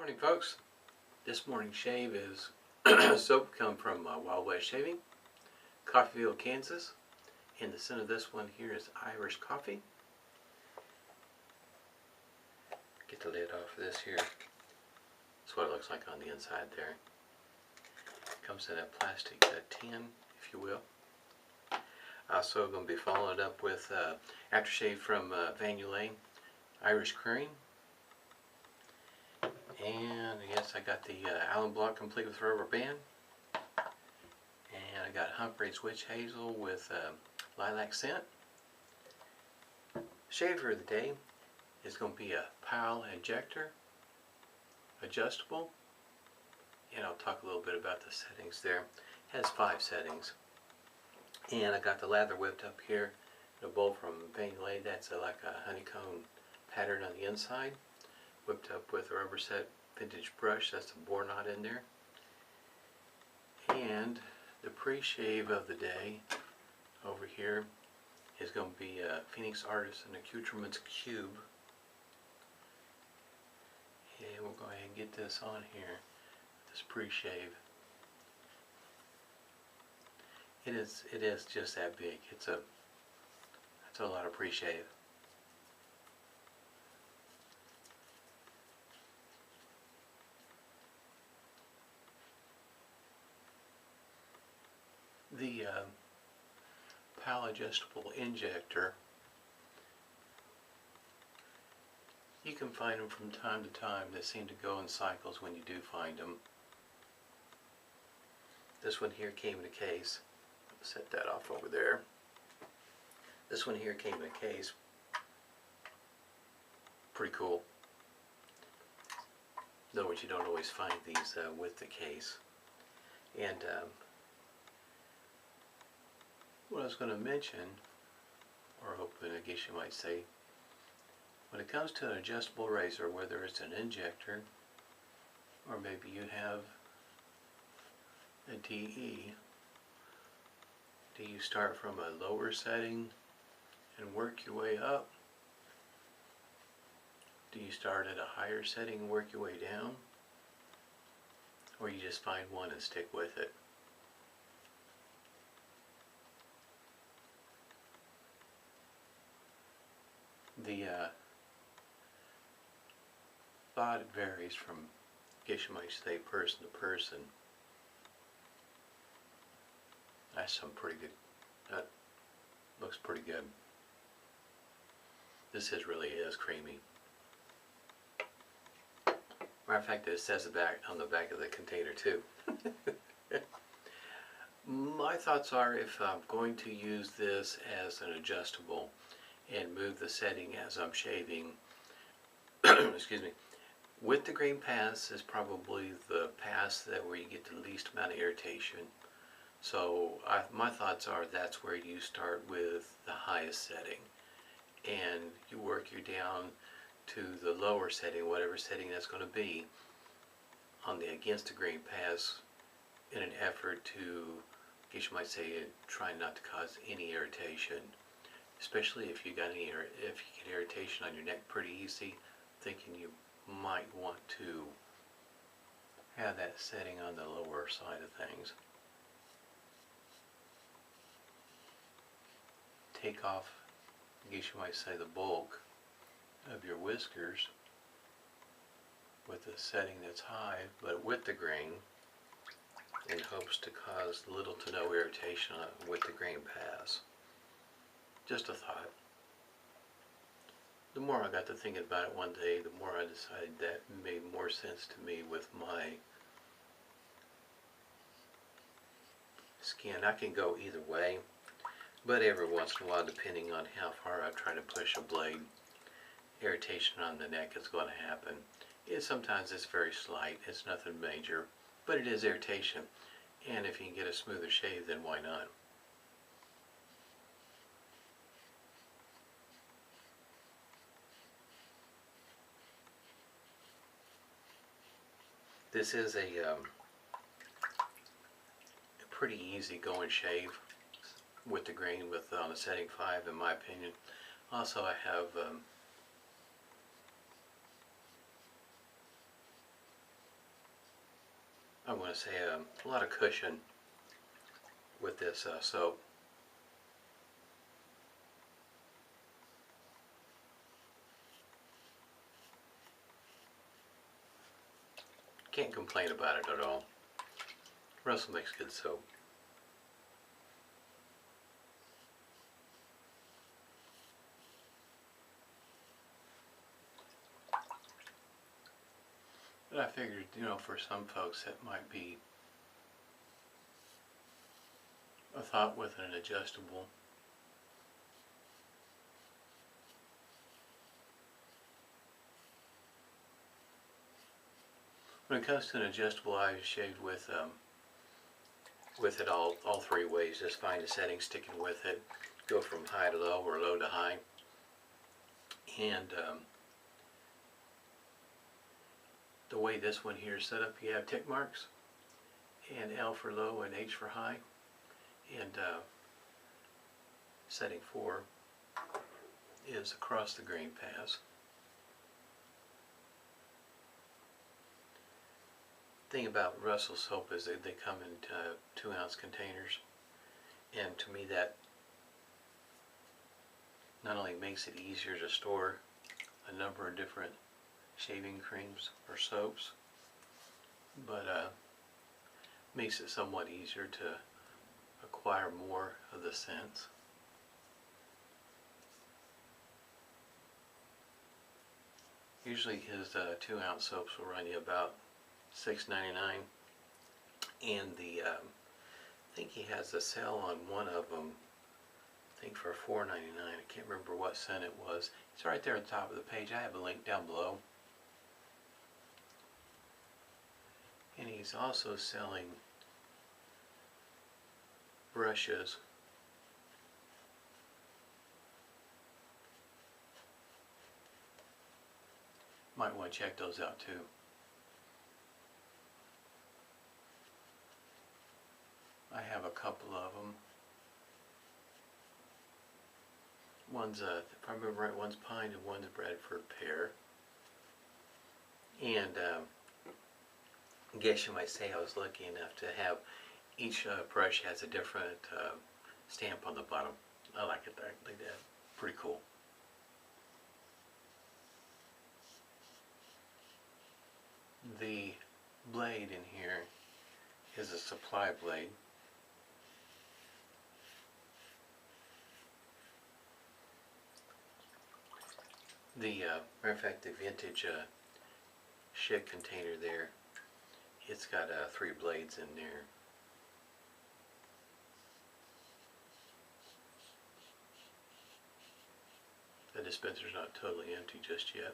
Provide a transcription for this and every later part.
Morning, folks. This morning's shave is soap come from Wild West Shaving, Coffeyville, Kansas. In the center of this one here is Irish coffee. Get the lid off of this here. That's what it looks like on the inside there. Comes in a plastic tin, if you will. Also going to be following it up with aftershave from Yulay Irish Cream. And yes, I got the alum block complete with rubber band. And I got Humphrey's Witch Hazel with lilac scent. Shaver of the day is going to be a PAA Injector, adjustable. And I'll talk a little bit about the settings there. It has 5 settings. And I got the lather whipped up here in a bowl from Yulay. That's like a honeycomb pattern on the inside. Whipped up with a Rubberset vintage brush. That's a boar knot in there. And the pre-shave of the day over here is going to be a Phoenix Artisan Accoutrements Cube. And we'll go ahead and get this on here. This pre-shave. It is just that big. It's a lot of pre-shave. The PAA adjustable injector, you can find them from time to time. They seem to go in cycles when you do find them. This one here came in a case. Set that off over there. This one here came in a case. Pretty cool. In other words, you don't always find these with the case. And what I was going to mention, or hopefully I guess you might say, when it comes to an adjustable razor, whether it's an injector or maybe you have a DE, do you start from a lower setting and work your way up? Do you start at a higher setting and work your way down? Or you just find one and stick with it? The thought varies from, I guess you might say, person to person. That's some pretty good, that looks pretty good. This really is creamy. Matter of fact, it says it back on the back of the container too. My thoughts are, if I'm going to use this as an adjustable and move the setting as I'm shaving, excuse me, with the green pass is probably the pass that where you get the least amount of irritation. So my thoughts are that's where you start with the highest setting and you work you down to the lower setting, whatever setting that's going to be, on the against the green pass, in an effort to, I guess you might say, try not to cause any irritation. Especially if you got any, if you get irritation on your neck pretty easy, thinking you might want to have that setting on the lower side of things. Take off, I guess you might say, the bulk of your whiskers with a setting that's high, but with the grain, in hopes to cause little to no irritation with the grain pass. Just a thought. The more I got to thinking about it one day, the more I decided that made more sense to me with my skin. I can go either way, but every once in a while, depending on how far I try to push a blade, irritation on the neck is going to happen. Sometimes it's very slight, it's nothing major, but it is irritation. And if you can get a smoother shave, then why not? This is a pretty easy going shave with the grain on a setting 5, in my opinion. Also, I have to say, a lot of cushion with this soap. Can't complain about it at all. Russell makes good soap. But I figured, you know, for some folks that might be a thought with an adjustable. When it comes to an adjustable, I shaved with it all three ways. Just find a setting, sticking with it, go from high to low or low to high, and the way this one here is set up, you have tick marks, and L for low and H for high, and setting 4 is across the grain pass. The thing about Russell soap is that they come in 2-ounce containers, and to me that not only makes it easier to store a number of different shaving creams or soaps, but makes it somewhat easier to acquire more of the scents. Usually his 2-ounce soaps will run you about $6.99, and I think he has a sale on one of them, I think for $4.99. I can't remember what scent it was. It's right there at the top of the page. I have a link down below. And he's also selling brushes. Might want to check those out too. I have a couple of them. One's, if I remember right, one's pine and one's Bradford pear. And I guess you might say I was lucky enough to have each brush has a different stamp on the bottom. I like it like that. Pretty cool. The blade in here is a supply blade. The matter of fact, the vintage shit container there, it's got 3 blades in there. The dispenser's not totally empty just yet.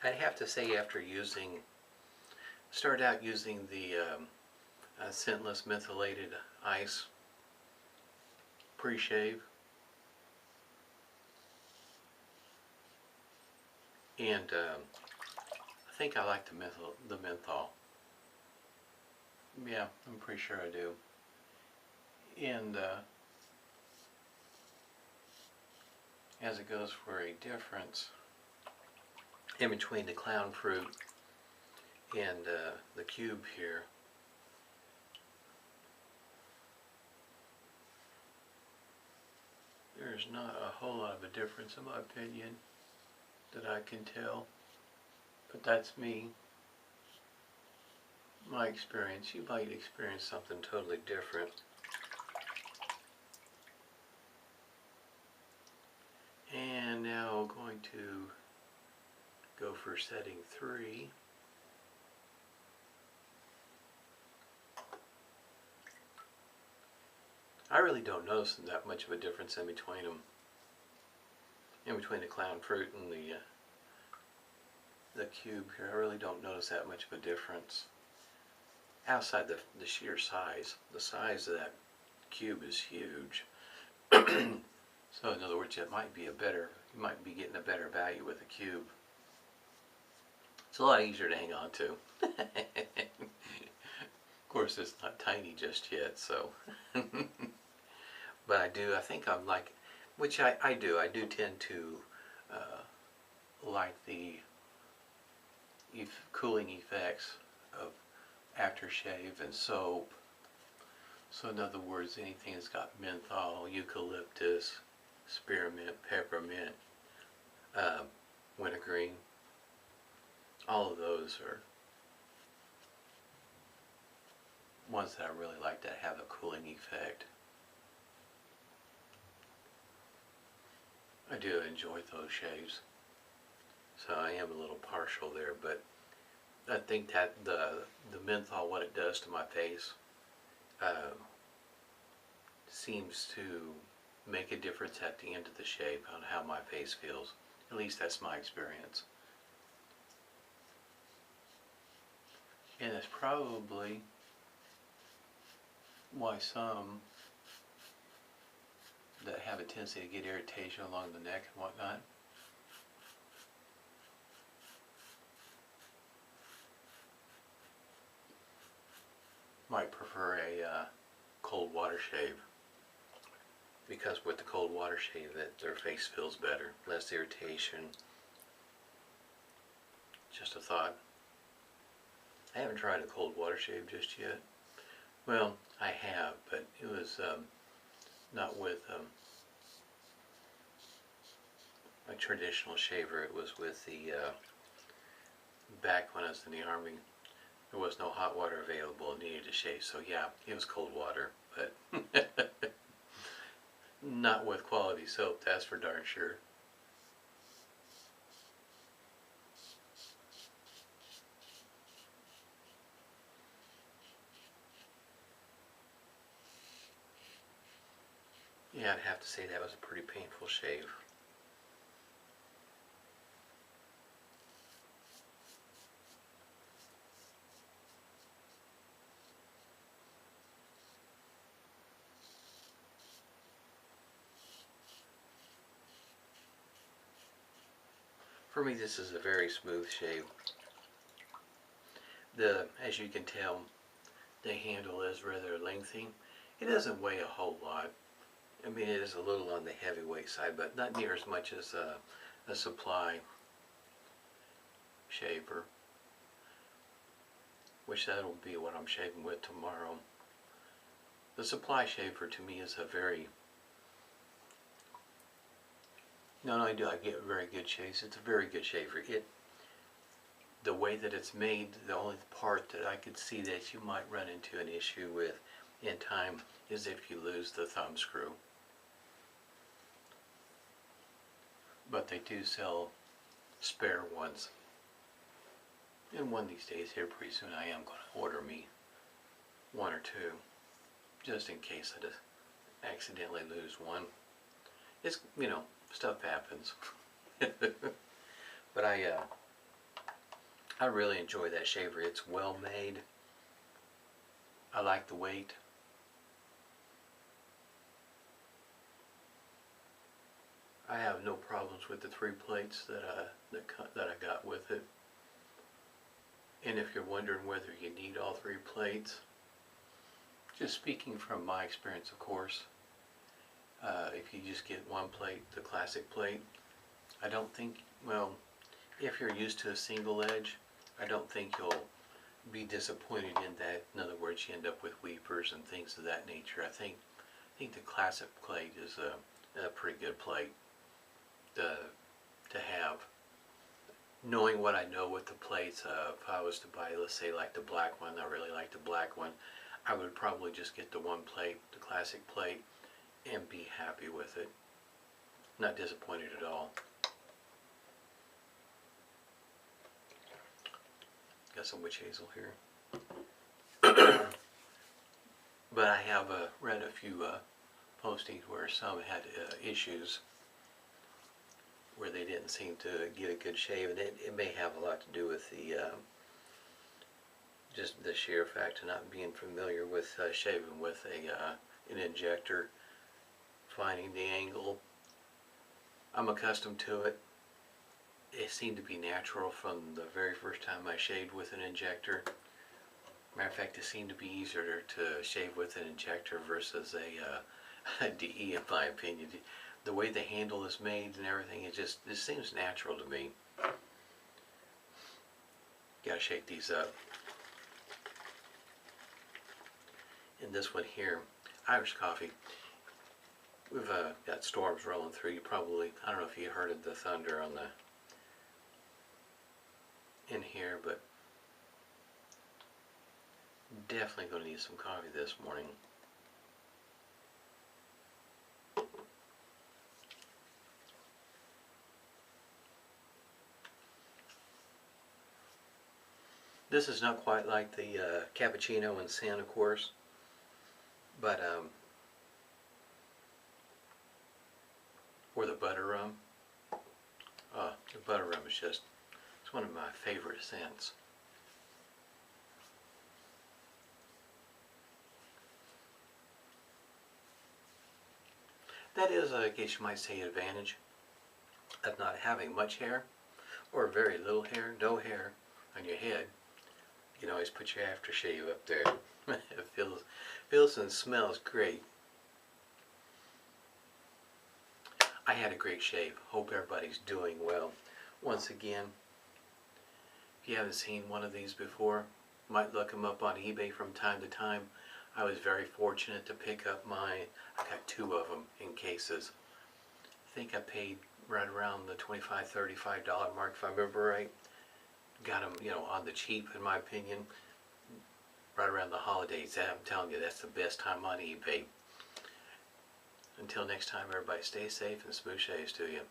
I have to say, after started out using the scentless mentholated ice pre-shave, and I think I like the menthol. Yeah, I'm pretty sure I do. And as it goes for a difference in between the clown fruit and the cube here, there's not a whole lot of a difference in my opinion that I can tell, but that's me, my experience. You might experience something totally different. And now I'm going to go for setting 3. I really don't notice that much of a difference in between them, in between the clown fruit and the cube here. I really don't notice that much of a difference outside the sheer size. The size of that cube is huge. So in other words, it might be you might be getting a better value with a cube. It's a lot easier to hang on to. Of course, it's not tiny just yet, so. But I think I'm like, which I do tend to like the cooling effects of aftershave and soap. So in other words, anything that's got menthol, eucalyptus, spearmint, peppermint, wintergreen, all of those are ones that I really like that have a cooling effect. I do enjoy those shaves, so I am a little partial there, but I think that the menthol, what it does to my face, seems to make a difference at the end of the shave on how my face feels. At least that's my experience. And it's probably why some that have a tendency to get irritation along the neck and whatnot might prefer a cold water shave, because with the cold water shave that their face feels better, less irritation. Just a thought. I haven't tried a cold water shave just yet. Well, I have, but it was not with a traditional shaver. It was with the back when I was in the Army. There was no hot water available and needed to shave, so yeah, it was cold water, but not with quality soap, that's for darn sure. Yeah, I'd have to say that was a pretty painful shave. For me, this is a very smooth shave. As you can tell, the handle is rather lengthy. It doesn't weigh a whole lot. I mean, it is a little on the heavyweight side, but not near as much as a supply shaver, which that'll be what I'm shaving with tomorrow. The supply shaver to me is a very, not only do I get very good shaves, it's a very good shaver. The way that it's made, the only part that I could see that you might run into an issue with in time is if you lose the thumb screw. But they do sell spare ones. And one of these days here pretty soon I am going to order me one or two, just in case I just accidentally lose one. It's, you know, stuff happens. But I really enjoy that shaver. It's well made. I like the weight. I have no problems with the 3 plates that I got with it. And if you're wondering whether you need all 3 plates, just speaking from my experience, of course, if you just get 1 plate, the classic plate, I don't think, well, if you're used to a single edge, I don't think you'll be disappointed in that. In other words, you end up with weepers and things of that nature. I think the classic plate is a pretty good plate to have. Knowing what I know with the plates, if I was to buy, let's say, like the black one, I really like the black one, I would probably just get the 1 plate, the classic plate, and be happy with it. Not disappointed at all. Got some witch hazel here. But I have read a few postings where some had issues where they didn't seem to get a good shave, and it may have a lot to do with the just the sheer fact of not being familiar with shaving with an injector, finding the angle. I'm accustomed to it. It seemed to be natural from the very first time I shaved with an injector. Matter of fact, it seemed to be easier to shave with an injector versus a DE, in my opinion. the way the handle is made and everything, it just seems natural to me. Gotta shake these up. And this one here, Irish coffee. We've got storms rolling through. You probably, I don't know if you heard of the thunder on the in here, but definitely going to need some coffee this morning. This is not quite like the cappuccino and Santa, of course, but or the butter rum. The butter rum is just, it's one of my favorite scents. That is, I guess you might say, an advantage of not having much hair or very little hair, no hair on your head. You can always put your aftershave up there. It feels and smells great. I had a great shave. Hope everybody's doing well. Once again, if you haven't seen one of these before, might look them up on eBay from time to time. I was very fortunate to pick up mine. I got 2 of them in cases. I think I paid right around the $25, $35 mark, if I remember right. Got them, you know, on the cheap, in my opinion, right around the holidays. I'm telling you, that's the best time on eBay. Until next time, everybody stay safe and smooth shaves to you.